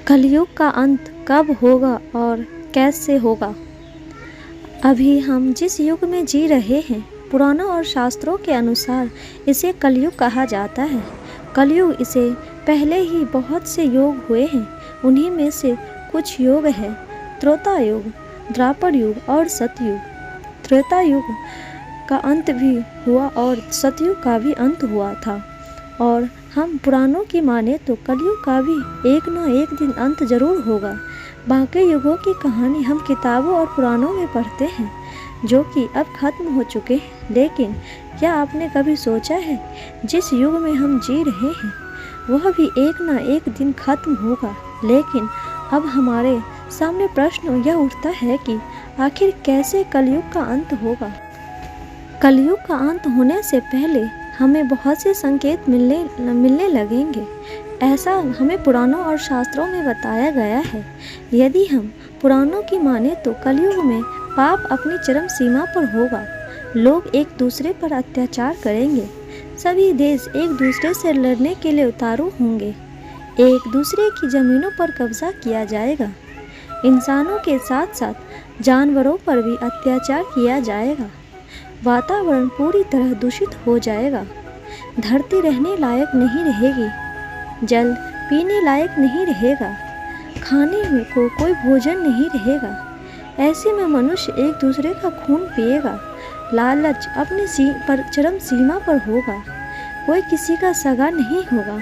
कलयुग का अंत कब होगा और कैसे होगा? अभी हम जिस युग में जी रहे हैं, पुराणों और शास्त्रों के अनुसार इसे कलयुग कहा जाता है। कलयुग इसे पहले ही बहुत से योग हुए हैं। उन्हीं में से कुछ योग है त्रेता युग, द्वापर युग और सतयुग। त्रेता युग का अंत भी हुआ और सतयुग का भी अंत हुआ था। और हम पुराणों की माने तो कलयुग का भी एक न एक दिन अंत जरूर होगा। बाकी युगों की कहानी हम किताबों और पुराणों में पढ़ते हैं, जो कि अब खत्म हो चुके हैं। लेकिन क्या आपने कभी सोचा है, जिस युग में हम जी रहे हैं वह भी एक न एक दिन खत्म होगा। लेकिन अब हमारे सामने प्रश्न यह उठता है कि आखिर कैसे कलयुग का अंत होगा। कलयुग का अंत होने से पहले हमें बहुत से संकेत मिलने लगेंगे। ऐसा हमें पुराणों और शास्त्रों में बताया गया है। यदि हम पुराणों की माने तो कलयुग में पाप अपनी चरम सीमा पर होगा। लोग एक दूसरे पर अत्याचार करेंगे। सभी देश एक दूसरे से लड़ने के लिए उतारू होंगे। एक दूसरे की जमीनों पर कब्जा किया जाएगा। इंसानों के साथ साथ जानवरों पर भी अत्याचार किया जाएगा। वातावरण पूरी तरह दूषित हो जाएगा। धरती रहने लायक नहीं रहेगी। जल पीने लायक नहीं रहेगा। खाने में को कोई भोजन नहीं रहेगा। ऐसे में मनुष्य एक दूसरे का खून पिएगा। लालच अपनी चरम सीमा पर होगा। कोई किसी का सगा नहीं होगा।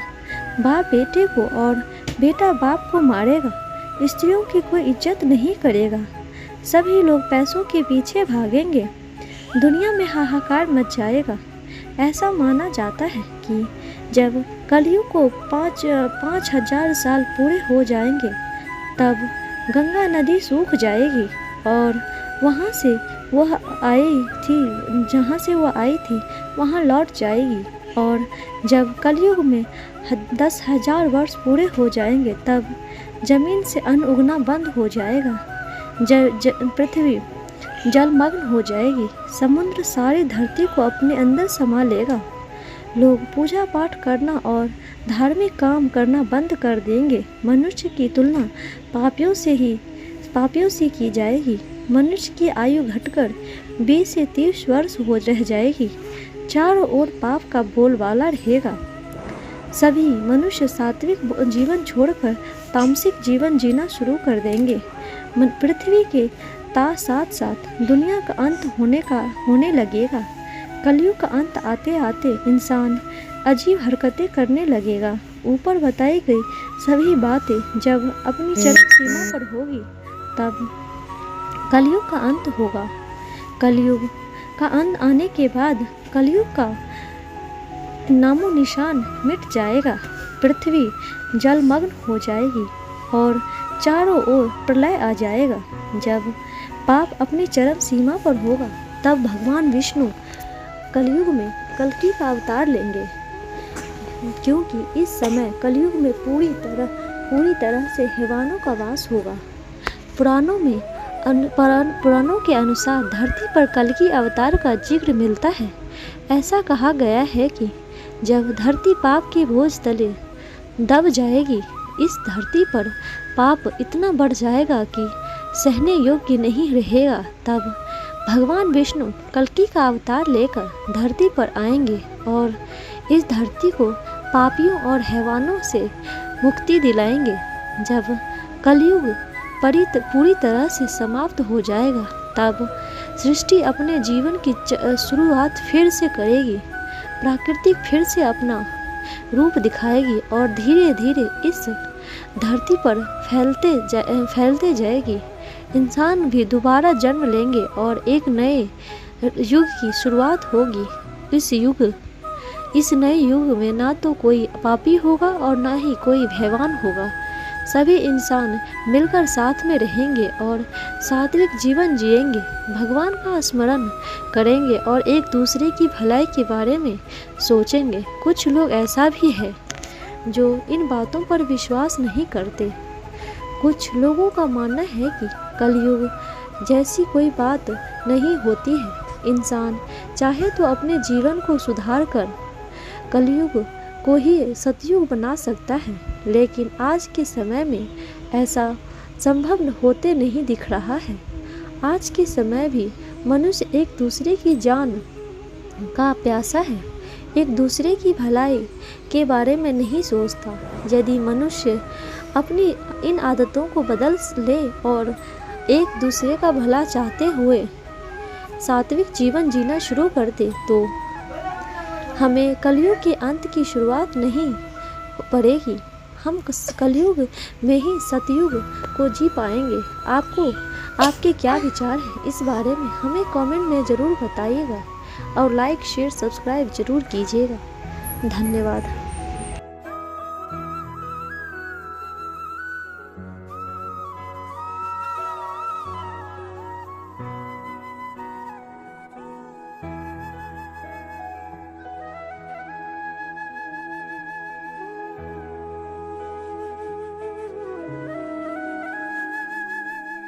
बाप बेटे को और बेटा बाप को मारेगा। स्त्रियों की कोई इज्जत नहीं करेगा। सभी लोग पैसों के पीछे भागेंगे। दुनिया में हाहाकार मच जाएगा। ऐसा माना जाता है कि जब कलयुग को 5,000 साल पूरे हो जाएंगे, तब गंगा नदी सूख जाएगी और वहाँ से वह जहाँ से वह आई थी वहाँ लौट जाएगी। और जब कलयुग में 10,000 वर्ष पूरे हो जाएंगे, तब जमीन से अन्न उगना बंद हो जाएगा। पृथ्वी जलमग्न हो जाएगी। समुद्र सारी धरती को अपने अंदर समा लेगा। लोग पूजा पाठ करना और धार्मिक काम करना बंद कर देंगे। मनुष्य की तुलना पापियों से की जाएगी। मनुष्य की आयु घटकर 20 से 30 वर्ष हो रह जाएगी। चारों ओर पाप का बोलबाला रहेगा। सभी मनुष्य सात्विक जीवन छोड़कर तामसिक जीवन जीना शुरू कर देंगे। पृथ्वी के साथ साथ दुनिया का अंत होने लगेगा। कलयुग का अंत आते आते इंसान अजीब हरकतें करने लगेगा। ऊपर बताई गई सभी बातें जब अपनी चरम सीमा पर होगी, तब कलयुग का अंत होगा। कलयुग का अंत आने के बाद कलयुग का नामो निशान मिट जाएगा। पृथ्वी जलमग्न हो जाएगी और चारों ओर प्रलय आ जाएगा। जब पाप अपनी चरम सीमा पर होगा, तब भगवान विष्णु कलयुग में कल्कि का अवतार लेंगे, क्योंकि इस समय कलयुग में पूरी तरह से हैवानों का वास होगा। पुराणों के अनुसार धरती पर कल्कि अवतार का जिक्र मिलता है। ऐसा कहा गया है कि जब धरती पाप के बोझ तले दब जाएगी, इस धरती पर पाप इतना बढ़ जाएगा कि सहने योग्य नहीं रहेगा। तब भगवान विष्णु कल्कि का अवतार लेकर धरती पर आएंगे और इस धरती को पापियों और हैवानों से मुक्ति दिलाएंगे। जब कलयुग पूरी तरह से समाप्त हो जाएगा, तब सृष्टि अपने जीवन की शुरुआत फिर से करेगी। प्रकृति फिर से अपना रूप दिखाएगी और धीरे धीरे इस धरती पर फैलते जाएगी। इंसान भी दोबारा जन्म लेंगे और एक नए युग की शुरुआत होगी। इस नए युग में ना तो कोई पापी होगा और ना ही कोई हैवान होगा। सभी इंसान मिलकर साथ में रहेंगे और सात्विक जीवन जिएंगे। भगवान का स्मरण करेंगे और एक दूसरे की भलाई के बारे में सोचेंगे। कुछ लोग ऐसा भी है जो इन बातों पर विश्वास नहीं करते। कुछ लोगों का मानना है कि कलयुग जैसी कोई बात नहीं होती है। इंसान चाहे तो अपने जीवन को सुधार कर कलयुग को ही सतयुग बना सकता है। लेकिन आज के समय में ऐसा संभव होते नहीं दिख रहा है। आज के समय भी मनुष्य एक दूसरे की जान का प्यासा है, एक दूसरे की भलाई के बारे में नहीं सोचता। यदि मनुष्य अपनी इन आदतों को बदल ले और एक दूसरे का भला चाहते हुए सात्विक जीवन जीना शुरू कर दे तो हमें कलयुग के अंत की शुरुआत नहीं पड़ेगी। हम कलयुग में ही सतयुग को जी पाएंगे। आपके क्या विचार हैं इस बारे में हमें कमेंट में ज़रूर बताइएगा और लाइक शेयर सब्सक्राइब ज़रूर कीजिएगा। धन्यवाद।